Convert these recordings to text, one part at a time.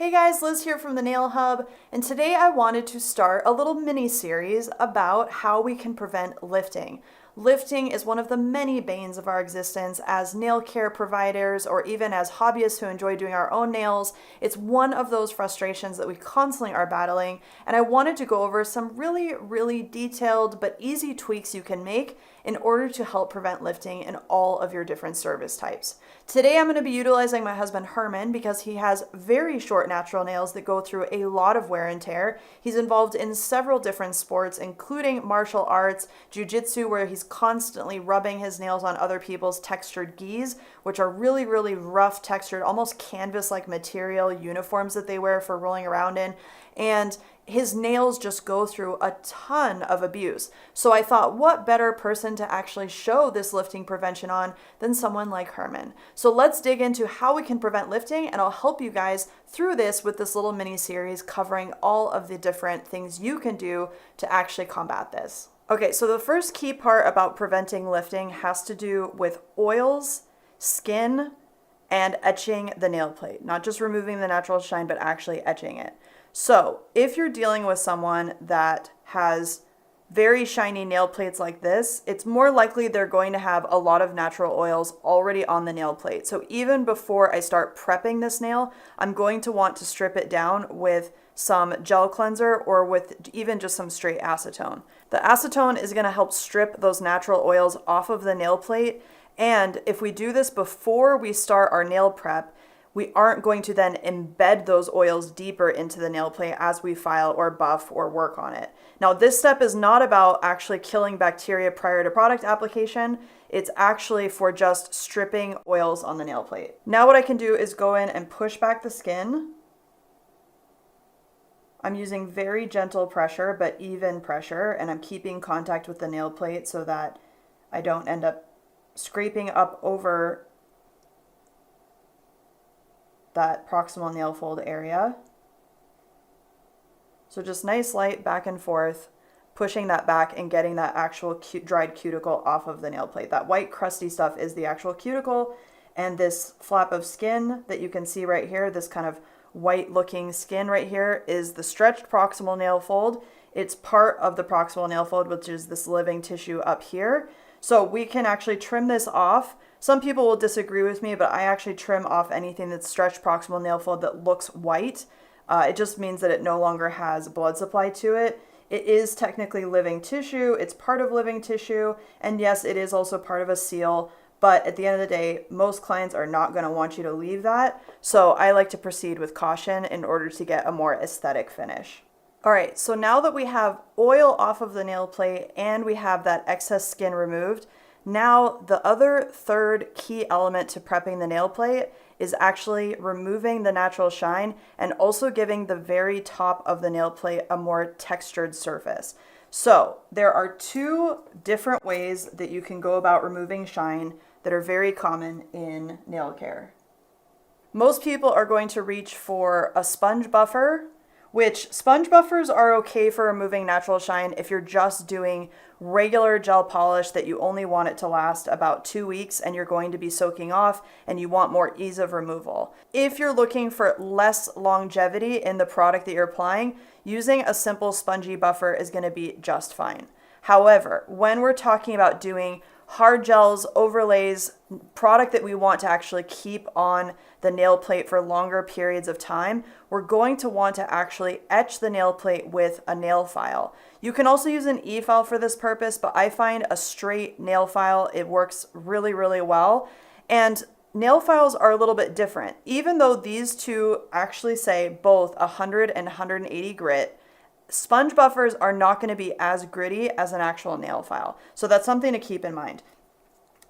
Hey guys, Liz here from the Nail Hub, and today I wanted to start a little mini series about how we can prevent lifting. Lifting is one of the many banes of our existence as nail care providers or even as hobbyists who enjoy doing our own nails. It's one of those frustrations that we constantly are battling, and I wanted to go over some really detailed but easy tweaks you can make in order to help prevent lifting in all of your different service types. Today I'm going to be utilizing my husband Herman because he has very short natural nails that go through a lot of wear and tear. He's involved in several different sports, including martial arts, jiu-jitsu, where he's constantly rubbing his nails on other people's textured gis, which are really rough textured, almost canvas-like material uniforms that they wear for rolling around in. And his nails just go through a ton of abuse. So I thought, what better person to actually show this lifting prevention on than someone like Herman. So let's dig into how we can prevent lifting, and I'll help you guys through this with this little mini series covering all of the different things you can do to actually combat this. Okay, so the first key part about preventing lifting has to do with oils, skin, and etching the nail plate. Not just removing the natural shine, but actually etching it. So if you're dealing with someone that has very shiny nail plates like this, it's more likely they're going to have a lot of natural oils already on the nail plate. So even before I start prepping this nail, I'm going to want to strip it down with some gel cleanser or with even just some straight acetone. The acetone is going to help strip those natural oils off of the nail plate. And if we do this before we start our nail prep, we aren't going to then embed those oils deeper into the nail plate as we file or buff or work on it. Now, this step is not about actually killing bacteria prior to product application. It's actually for just stripping oils on the nail plate. Now what I can do is go in and push back the skin. I'm using very gentle pressure, but even pressure, and I'm keeping contact with the nail plate so that I don't end up scraping up over that proximal nail fold area. So just nice light back and forth, pushing that back and getting that actual dried cuticle off of the nail plate. That white crusty stuff is the actual cuticle, and this flap of skin that you can see right here, this kind of white looking skin right here, is the stretched proximal nail fold. It's part of the proximal nail fold, which is this living tissue up here. So we can actually trim this off. Some people will disagree with me, but I actually trim off anything that's stretched proximal nail fold that looks white. It just means that it no longer has blood supply to it. It is technically living tissue. It's part of living tissue. And yes, it is also part of a seal. But at the end of the day, most clients are not going to want you to leave that. So I like to proceed with caution in order to get a more aesthetic finish. All right, so now that we have oil off of the nail plate and we have that excess skin removed, now the other third key element to prepping the nail plate is actually removing the natural shine and also giving the very top of the nail plate a more textured surface. So there are two different ways that you can go about removing shine that are very common in nail care. Most people are going to reach for a sponge buffer, which sponge buffers are okay for removing natural shine if you're just doing regular gel polish that you only want it to last about 2 weeks and you're going to be soaking off and you want more ease of removal. If you're looking for less longevity in the product that you're applying, using a simple spongy buffer is going to be just fine. However, when we're talking about doing hard gels, overlays, product that we want to actually keep on the nail plate for longer periods of time, we're going to want to actually etch the nail plate with a nail file. You can also use an e-file for this purpose, but I find a straight nail file, it works really well. And nail files are a little bit different. Even though these two actually say both 100 and 180 grit, sponge buffers are not going to be as gritty as an actual nail file. So that's something to keep in mind.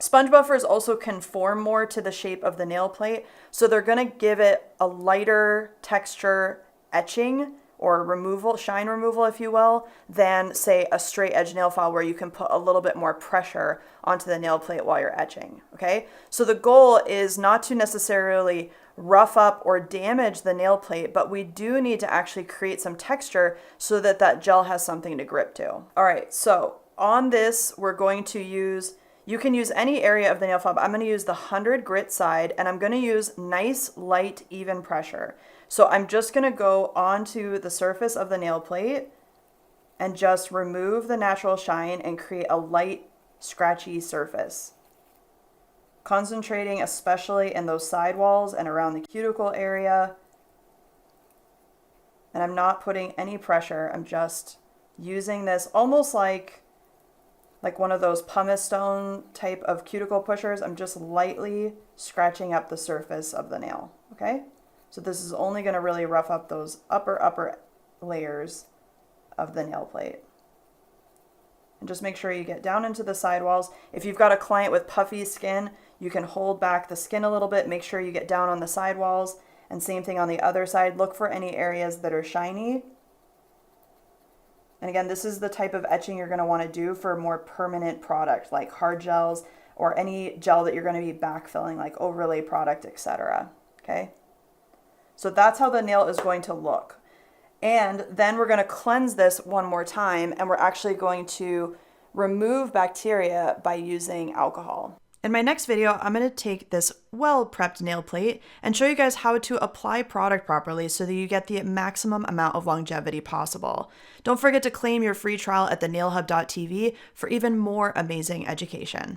Sponge buffers also conform more to the shape of the nail plate, so they're going to give it a lighter texture etching or removal, shine removal, if you will, than say a straight edge nail file where you can put a little bit more pressure onto the nail plate while you're etching, okay? So the goal is not to necessarily rough up or damage the nail plate, but we do need to actually create some texture so that that gel has something to grip to. All right, so on this, we're going to use You can use any area of the nail file, but I'm going to use the 100 grit side, and I'm going to use nice, light, even pressure. So I'm just going to go onto the surface of the nail plate and just remove the natural shine and create a light, scratchy surface. Concentrating especially in those sidewalls and around the cuticle area. And I'm not putting any pressure. I'm just using this almost like one of those pumice stone type of cuticle pushers. I'm just lightly scratching up the surface of the nail, okay? So this is only going to really rough up those upper layers of the nail plate. And just make sure you get down into the sidewalls. If you've got a client with puffy skin, you can hold back the skin a little bit. Make sure you get down on the sidewalls. And same thing on the other side. Look for any areas that are shiny. And again, this is the type of etching you're going to want to do for a more permanent product like hard gels or any gel that you're going to be backfilling like overlay product, etc. Okay? So that's how the nail is going to look. And then we're going to cleanse this one more time, and we're actually going to remove bacteria by using alcohol. In my next video, I'm going to take this well-prepped nail plate and show you guys how to apply product properly so that you get the maximum amount of longevity possible. Don't forget to claim your free trial at thenailhub.tv for even more amazing education.